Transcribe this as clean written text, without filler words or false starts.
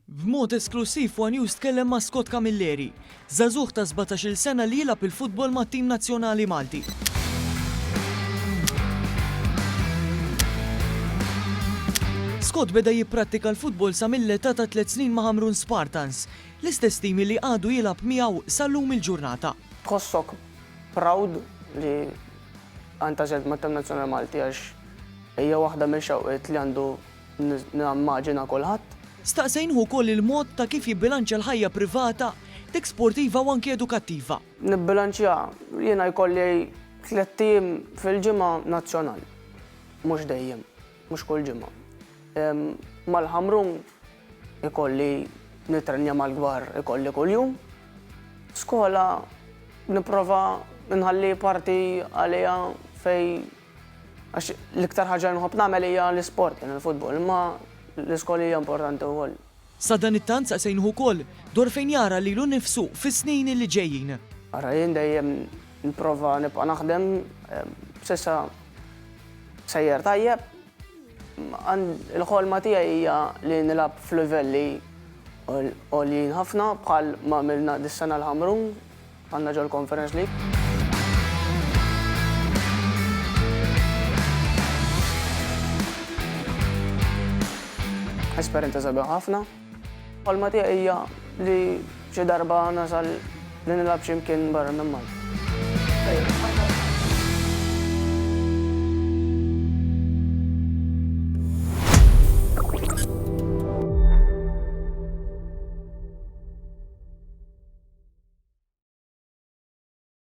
B'mod esklusiv One News tkellem ma' Scott Camilleri, żagħżugħ ta' 17-il sena li jilgħab il-futbol mat-tim nazzjonali Malti. Scott beda jipprattika l-futbol sa mill-età ta' 3 snin ma' Hamrun Spartans, l-istess timi li għadu jilgħab miegħu sal-lum il-ġurnata. Tħossok proud li għantażelt mat-tim nazzjonali Malti għax hija waħda mill-xewqiet li għandu nimmaġina kulħadd. Staqsejnhu wkoll il-mod ta' kif jibbilanċja l-ħajja privata, dik sportiva u anke edukattiva. Nibbilanċja jiena jkolli 3 tim fil-ġimgħa nazzjonali. Mhux dejjem, mhux kull ġimgħa. Mal-Ħamrun ikolli nitrenja mal-kbar ikolli kuljum. Skola nipprova nħalli parti għalija fej għax l-iktar ħaġa nħobb nagħmel hija l-isport, il-futbol, imma l-iskola hija importanti wkoll. Sa dan it-tant saqsejnhu wkoll dwar fejn jara lilu nnifsu fis-snin li ġejjin. Ara jien dejjem nipprova nibqa' naħdem s'issa sejjer tajjeb. Il-ħolma tiegħi hija li nilgħab f'livelli għoljin ħafna bħal ma għamilna dis-sena l-Ħamrun għandna ġol Conference League. Esperjenza sabiħ ħafna. Ħolma tiegħi hija li xi darba nasal li nilgħab x'imkien barra minn Malta.